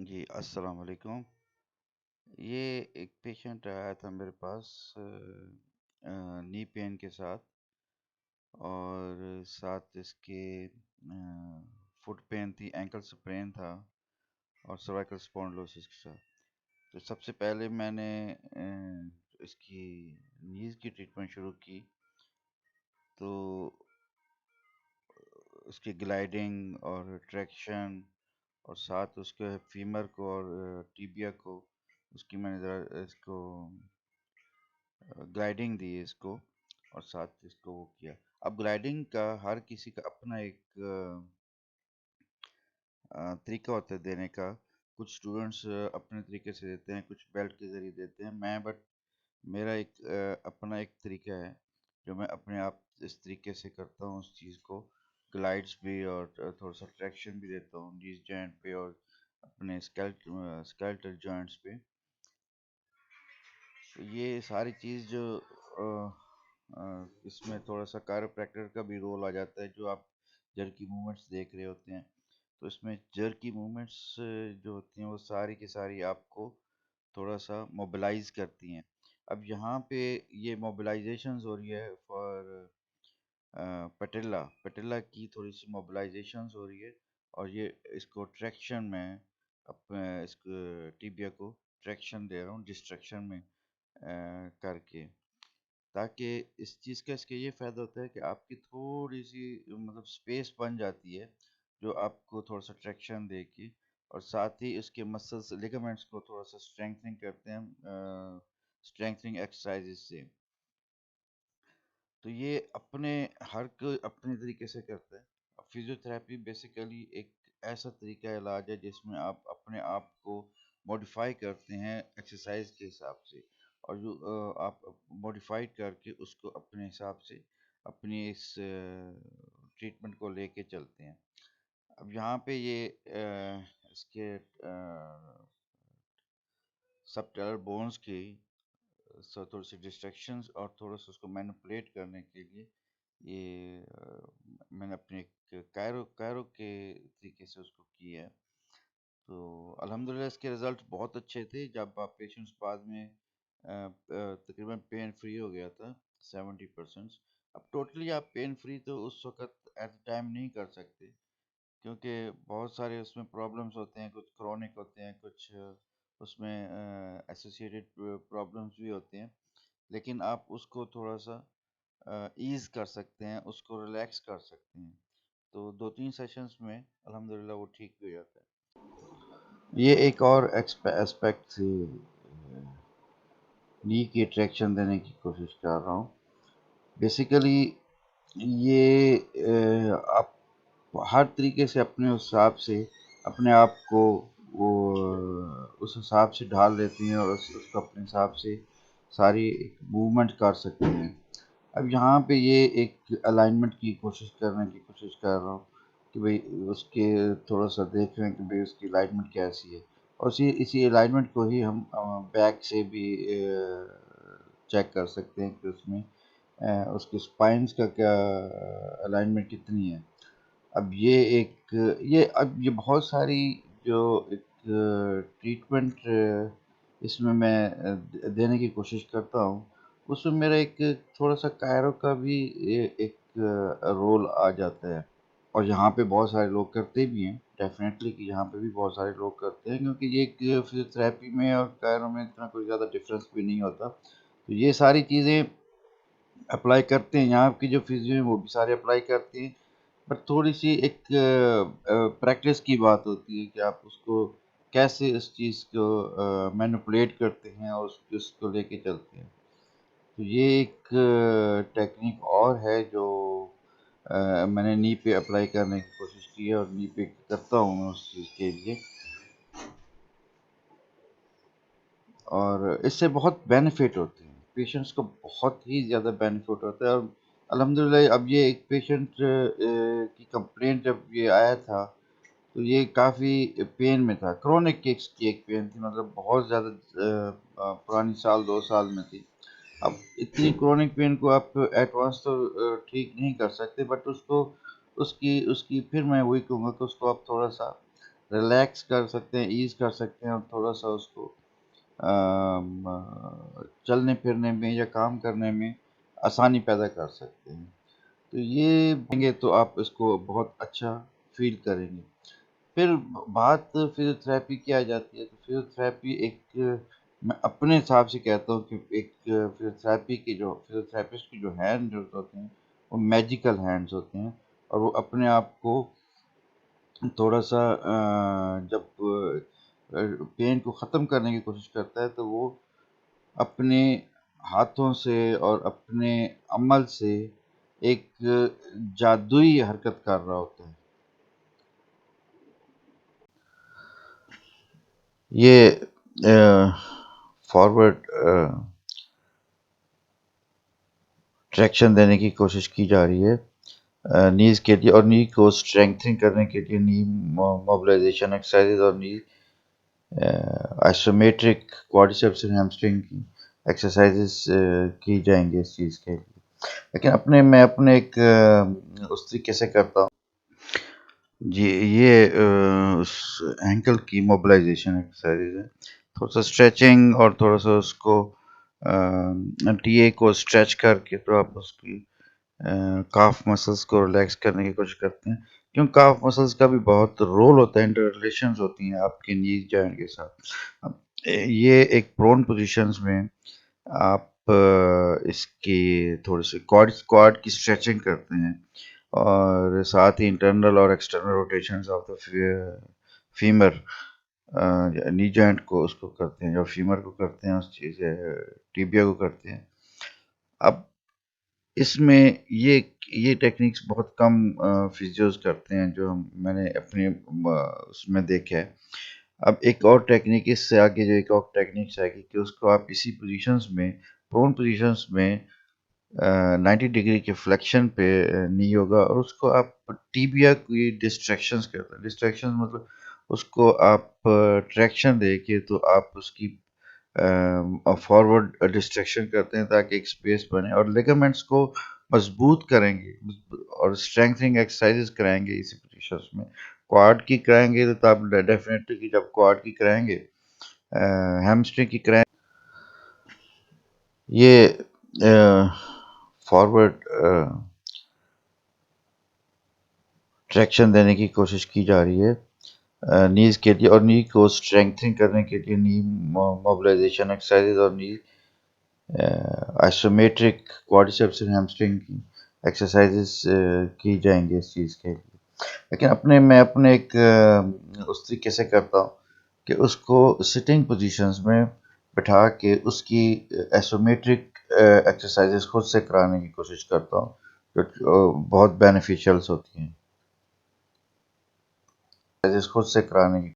جی السلام علیکم۔ یہ ایک پیشنٹ آیا تھا میرے پاس نی پین کے ساتھ، اور ساتھ اس کے فٹ پین تھی، اینکل سپرین تھا، اور سروائکل اسپونڈلوسس کے ساتھ۔ تو سب سے پہلے میں نے اس کی نیز کی ٹریٹمنٹ شروع کی، تو اس کی گلائڈنگ اور ٹریکشن، اور ساتھ اس کے فیمر کو اور ٹیبیا کو، اس کی میں نے ذرا اس کو گلائڈنگ دی اس کو، اور ساتھ اس کو وہ کیا۔ اب گلائڈنگ کا ہر کسی کا اپنا ایک طریقہ ہوتا ہے دینے کا۔ کچھ اسٹوڈنٹس اپنے طریقے سے دیتے ہیں، کچھ بیلٹ کے ذریعے دیتے ہیں، میرا ایک اپنا ایک طریقہ ہے جو میں اپنے آپ اس طریقے سے کرتا ہوں اس چیز کو۔ گلائڈس بھی اور تھوڑا سا ٹریکشن بھی دیتا ہوں نیز جوائنٹ پہ اور اپنے اسکیلٹل جوائنٹس پہ۔ یہ ساری چیز جو اس میں تھوڑا سا کائروپریکٹر کا بھی رول آ جاتا ہے، جو آپ جرکی موومنٹس دیکھ رہے ہوتے ہیں، تو اس میں جرکی موومنٹس جو ہوتی ہیں وہ ساری کی ساری آپ کو تھوڑا سا موبلائز کرتی ہیں۔ اب یہاں پہ یہ موبلائزیشنز ہو رہی ہے فار پٹیلا کی تھوڑی سی موبلائزیشنز ہو رہی ہے، اور یہ اس کو ٹریکشن میں اس کو ٹیبیا کو ٹریکشن دے رہا ہوں ڈسٹریکشن میں کر کے، تاکہ اس چیز کا اس کے یہ فائدہ ہوتا ہے کہ آپ کی تھوڑی سی مطلب سپیس بن جاتی ہے، جو آپ کو تھوڑا سا ٹریکشن دے کے، اور ساتھ ہی اس کے مسلس لیگامنٹس کو تھوڑا سا اسٹرینگتھنگ کرتے ہیں اسٹرینگتھنگ ایکسرسائزز سے۔ تو یہ ہر کوئی اپنے طریقے سے کرتا ہے۔ فزیوتھراپی بیسیکلی ایک ایسا طریقہ علاج ہے جس میں آپ اپنے آپ کو موڈیفائی کرتے ہیں ایکسرسائز کے حساب سے، اور جو آپ موڈیفائڈ کر کے اس کو اپنے حساب سے اپنی اس ٹریٹمنٹ کو لے کے چلتے ہیں۔ اب یہاں پہ یہ اس کے سب ٹیلر بونز کی تھوڑی سی ڈسٹریکشنز اور تھوڑا سا اس کو مینپولیٹ کرنے کے لیے یہ میں نے اپنے کائرو کے طریقے سے اس کو کیا ہے۔ تو الحمدللہ اس کے رزلٹ بہت اچھے تھے۔ جب آپ پیشنٹس بعد میں تقریباً پین فری ہو گیا تھا 70%۔ اب ٹوٹلی آپ پین فری تو اس وقت ایٹ ٹائم نہیں کر سکتے، کیونکہ بہت سارے اس میں پرابلمس ہوتے ہیں، کچھ کرونک ہوتے ہیں، کچھ اس میں ایسوسیٹڈ پرابلمس بھی ہوتے ہیں، لیکن آپ اس کو تھوڑا سا ایز کر سکتے ہیں، اس کو ریلیکس کر سکتے ہیں۔ تو 2-3 سیشنز میں الحمدللہ وہ ٹھیک بھی ہو جاتا ہے۔ یہ ایک اور اسپیکٹ تھی، نی کی اٹریکشن دینے کی کوشش کر رہا ہوں۔ بیسیکلی یہ آپ ہر طریقے سے اپنے حساب سے اپنے آپ کو وہ اس حساب سے ڈھال لیتے ہیں، اور اس کو اپنے حساب سے ساری موومنٹ کر سکتے ہیں۔ اب یہاں پہ یہ ایک الائنمنٹ کی کوشش کر رہا ہوں کہ بھئی اس کے تھوڑا سا دیکھ رہے ہیں کہ بھئی اس کی الائنمنٹ کیسی ہے، اور اسی الائنمنٹ کو ہی ہم بیک سے بھی چیک کر سکتے ہیں کہ اس میں اس کے سپائنز کا کیا الائنمنٹ کتنی ہے۔ اب یہ بہت ساری جو ایک ٹریٹمنٹ اس میں دینے کی کوشش کرتا ہوں، اس میں میرا ایک تھوڑا سا کائرو کا بھی ایک رول آ جاتا ہے، اور یہاں پہ بہت سارے لوگ کرتے بھی ہیں ڈیفینیٹلی، کہ یہاں پہ بھی بہت سارے لوگ کرتے ہیں، کیونکہ یہ ایک فزیوتھراپی میں اور کائرو میں اتنا کوئی زیادہ ڈفرینس بھی نہیں ہوتا۔ تو یہ ساری چیزیں اپلائی کرتے ہیں، یہاں کی جو فزیو ہیں وہ بھی سارے اپلائی کرتے ہیں، بٹ تھوڑی سی ایک پریکٹس کی بات ہوتی ہے کہ آپ اس کو کیسے اس چیز کو مینپولیٹ کرتے ہیں اور اس کو لے کے چلتے ہیں۔ تو یہ ایک ٹیکنیک اور ہے جو میں نے نی پہ اپلائی کرنے کی کوشش کی ہے، اور نی پہ کرتا ہوں میں اس چیز کے لیے، اور اس سے بہت بینیفٹ ہوتے ہیں، پیشنٹس کو بہت ہی زیادہ بینیفٹ ہوتا ہے۔ اور الحمدللہ اب یہ ایک پیشنٹ کی کمپلینٹ جب یہ آیا تھا تو یہ کافی پین میں تھا، کرونک کی ایک پین تھی، مطلب بہت زیادہ پرانی 2 سال میں تھی۔ اب اتنی کرونک پین کو آپ ایٹ وانس تو ٹھیک نہیں کر سکتے، بٹ اس کی پھر میں وہی کہوں گا کہ اس کو آپ تھوڑا سا ریلیکس کر سکتے ہیں، ایز کر سکتے ہیں، اور تھوڑا سا اس کو چلنے پھرنے میں یا کام کرنے میں آسانی پیدا کر سکتے ہیں۔ تو یہ دیں گے تو آپ اس کو بہت اچھا فیل کریں گے۔ پھر بات فزیوتھراپی کی آ جاتی ہے، تو فزیوتھراپی ایک میں اپنے حساب سے کہتا ہوں کہ ایک فزیوتھراپسٹ کی جو ہینڈ ہوتے ہیں وہ میجیکل ہینڈز ہوتے ہیں، اور وہ اپنے آپ کو تھوڑا سا جب پین کو ختم کرنے کی کوشش کرتا ہے تو وہ اپنے ہاتھوں سے اور اپنے عمل سے ایک جادوئی حرکت کر رہا ہوتا ہے۔ یہ فارورڈ ٹریکشن دینے کی کوشش کی جا رہی ہے نیز کے لیے، اور نی کو اسٹرینگتھنگ کرنے کے لیے نی موبلائزیشن ایکسرسائز اور نی آئسومیٹرک کوارڈیسیپس اینڈ ہیمسٹرنگ کی ایکسرسائزز کی جائیں گے اس چیز کے لیے۔ لیکن میں اپنے ایک اس طریقے سے کرتا ہوں جی، یہ اس اینکل کی موبلائزیشن ایکسرسائز ہے، تھوڑا سا اسٹریچنگ اور تھوڑا سا اس کو ٹی اے کو اسٹریچ کر کے تو آپ اس کی کاف مسلس کو ریلیکس کرنے کی کوشش کرتے ہیں، کیوں کاف مسلس کا بھی بہت رول ہوتا ہے، انٹر ریلیشنز ہوتی ہیں آپ کے نیز جوائنٹ کے ساتھ۔ اب یہ ایک پرون پوزیشنز میں آپ اس کی تھوڑی سی کوارڈ کی اسٹریچنگ کرتے ہیں، اور ساتھ ہی انٹرنل اور ایکسٹرنل روٹیشنز آف دا فیمر نی جوائنٹ کو اس کو کرتے ہیں، جو فیمر کو کرتے ہیں اس چیز ٹیبیا کو کرتے ہیں۔ اب اس میں یہ ٹیکنیکس بہت کم فزیوز کرتے ہیں جو میں نے اپنی اس میں دیکھا ہے۔ اب ایک اور ٹیکنیک اس سے آگے جو ایک اور ٹیکنیکس ہے کہ اس کو آپ اسی پوزیشنز میں پرون پوزیشنز میں 90 ڈگری کے فلیکشن پہ نہیں ہوگا، اور اس کو آپ ٹیبیا کی ڈسٹریکشنز کرتے ہیں۔ ڈسٹریکشن مطلب اس کو آپ ٹریکشن دے کے تو آپ اس کی فارورڈ ڈسٹریکشن کرتے ہیں تاکہ ایک سپیس بنے، اور لیگمنٹس کو مضبوط کریں گے اور اسٹرینگتھنگ ایکسرسائزز کرائیں گے اسی پوزیشنز میں۔ کوارڈ کی کرائیں گے تو آپ ڈیفینیٹلی جب کوارڈ کی کرائیں گے، ہیمسٹرنگ کی کرائیں، یہ فارورڈ ٹریکشن دینے کی کوشش کی جا رہی ہے نیز کے لیے، اور نی کو اسٹرینگتھنگ کرنے کے لیے نی موبلائزیشن ایکسرسائزز اور نی آئسومیٹرک کوارڈیسیپس اینڈ ہیمسٹرنگ کی ایکسرسائزز کی جائیں گے اس چیز کے لیے۔ لیکن میں اپنے ایک اس طریقے سے کرتا ہوں کہ اس کو سٹنگ پوزیشنز میں بٹھا کے اس کی ایسومیٹرک ایکسرسائزز خود سے کرانے کی کوشش کرتا ہوں، جو بہت بینیفیشیلس ہوتی ہیں، خود سے کرانے کی